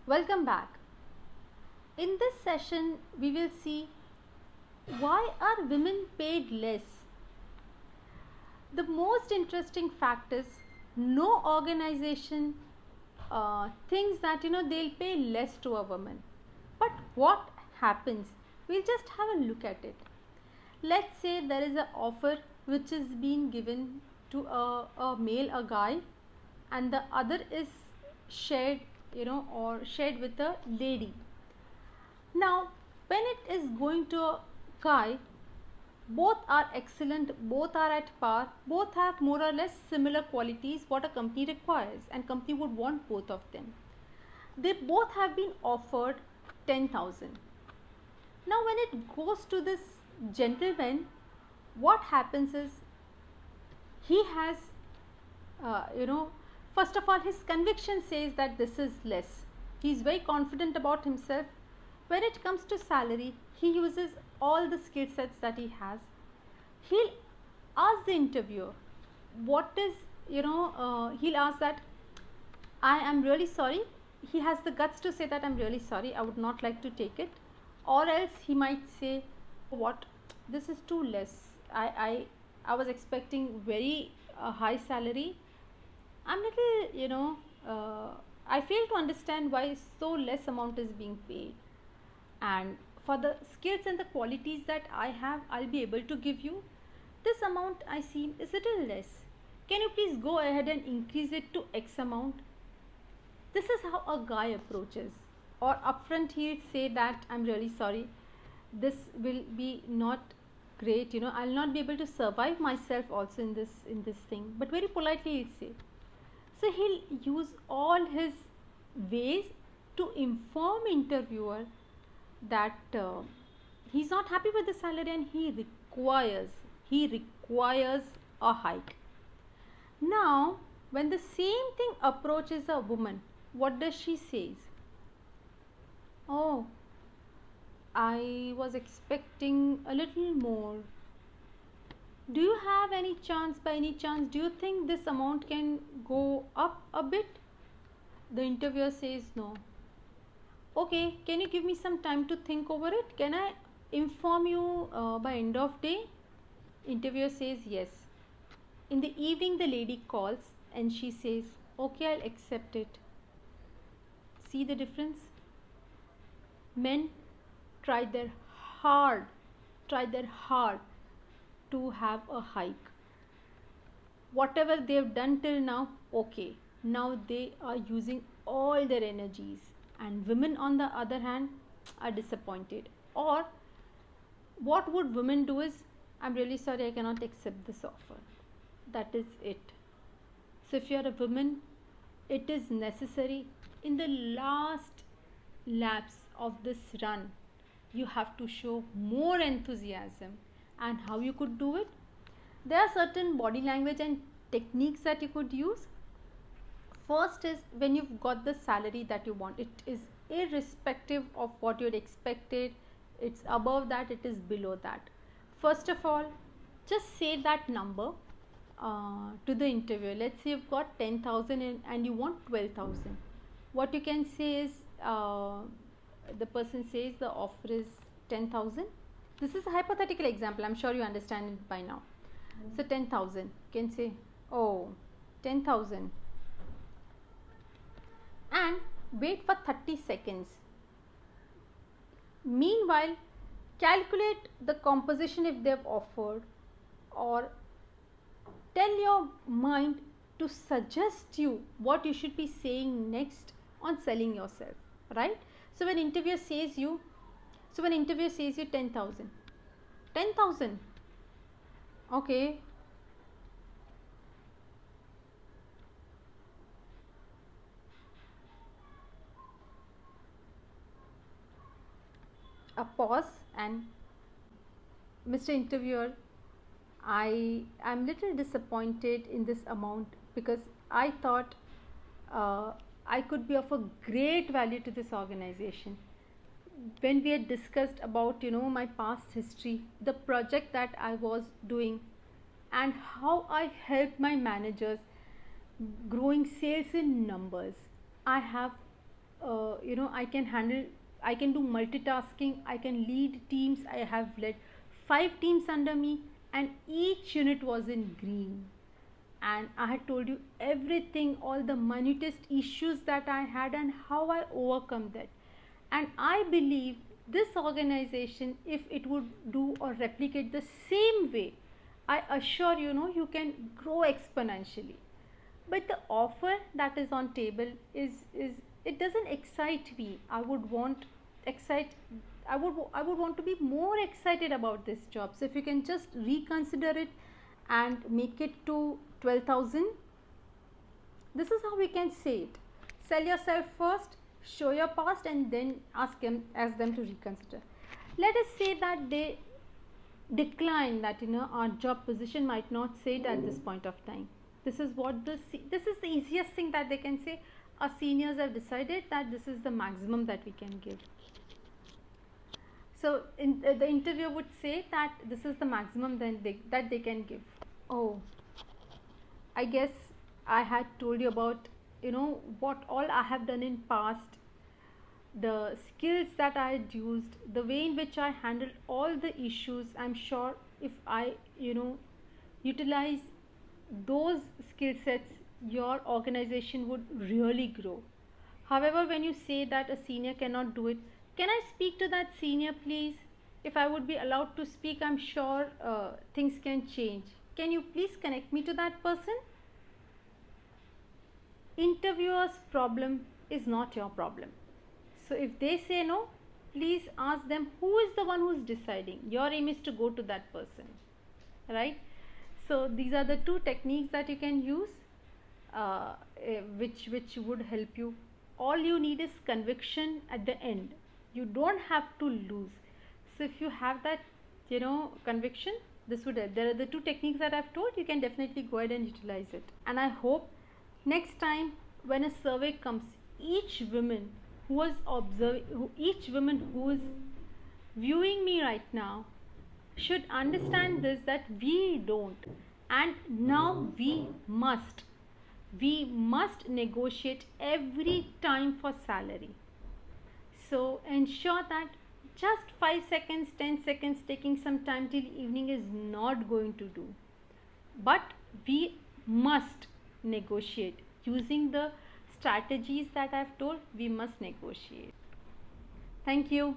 Welcome back. In this session, we will see why are women paid less. The most interesting fact is no organization thinks that they'll pay less to a woman. But what happens? We'll just have a look at it. Let's say there is an offer which is being given to a male, a guy, and the other is shared, or shared with a lady. Now, when it is going to a guy, both are excellent, both are at par, both have more or less similar qualities what a company requires, and company would want both of them. They both have been offered 10,000. Now when it goes to this gentleman, what happens is he has, you know, first of all his conviction says that this is less. He is very confident about himself. When it comes to salary, he uses all the skill sets that he has. He'll ask the interviewer, what is, he'll ask that, I am really sorry. He has the guts to say that I'm really sorry, I would not like to take it. Or else he might say, what, this is too less. I was expecting very high salary. I'm little, I fail to understand why so less amount is being paid. And for the skills and the qualities that I have, I'll be able to give you. This amount I see is a little less. Can you please go ahead and increase it to X amount? This is how a guy approaches. Or upfront he'll say that I'm really sorry. This will be not great, I'll not be able to survive myself also in this thing. But very politely he'll say. So he'll use all his ways to inform interviewer that he's not happy with the salary and he requires a hike. Now when the same thing approaches a woman, what does she say? Oh, I was expecting a little more. Do you have any chance, by any chance, do you think this amount can go up a bit? The interviewer says no. Okay, can you give me some time to think over it? Can I inform you by end of day? Interviewer says yes. In the evening the lady calls and she says, okay, I'll accept it. See the difference? Men try their hard to have a hike. Whatever they've done till now, okay, now they are using all their energies. And women on the other hand are disappointed. Or what would women do is, I'm really sorry, I cannot accept this offer. That is it. So if you are a woman, it is necessary in the last laps of this run, you have to show more enthusiasm. And how you could do it? There are certain body language and techniques that you could use. First is, when you've got the salary that you want, it is irrespective of what you had expected, it's above that, it is below that. First of all, just say that number to the interviewer. Let's say you've got 10,000 and you want 12,000. What you can say is, the person says the offer is 10,000. This is a hypothetical example, I'm sure you understand it by now. So 10,000, you can say, oh, 10,000, and wait for 30 seconds. Meanwhile, calculate the composition if they have offered, or tell your mind to suggest you what you should be saying next on selling yourself, right? So when interviewer says you 10,000, 10,000, okay, a pause, and Mr. Interviewer, I am little disappointed in this amount because I thought I could be of a great value to this organization. When we had discussed about my past history, the project that I was doing, and how I helped my managers growing sales in numbers, I have I can do multitasking, I can lead teams. I have led 5 teams under me, and each unit was in green. And I had told you everything, all the minutest issues that I had and how I overcome that. And I believe this organization, if it would do or replicate the same way, I assure you can grow exponentially. But the offer that is on table is it doesn't excite me. Excite I would want to be more excited about this job. So if you can just reconsider it and make it to 12,000, this is how we can say it. Sell yourself first, show your past, and then ask them to reconsider. Let us say that they decline that our job position might not say it at this point of time. This is the easiest thing that they can say. Our seniors have decided that this is the maximum that we can give. So the interviewer would say that this is the maximum that they can give. Oh, I guess I had told you about what all I have done in past, the skills that I had used, the way in which I handled all the issues. I'm sure if I utilize those skill sets, your organization would really grow. However, when you say that a senior cannot do it, can I speak to that senior, please? If I would be allowed to speak, I'm sure things can change. Can you please connect me to that person? Interviewer's problem is not your problem. So if they say no, please ask them who is the one who is deciding. Your aim is to go to that person, right? So these are the two techniques that you can use, which would help you. All you need is conviction at the end. You don't have to lose. So if you have that conviction, this would help. There are the two techniques that I've told. You can definitely go ahead and utilize it. And I hope next time when a survey comes, each woman who is viewing me right now should understand this, that we don't, and now we must negotiate every time for salary. So ensure that just 5 seconds, 10 seconds, taking some time till evening is not going to do. But we must negotiate using the strategies that I've told. We must negotiate. Thank you.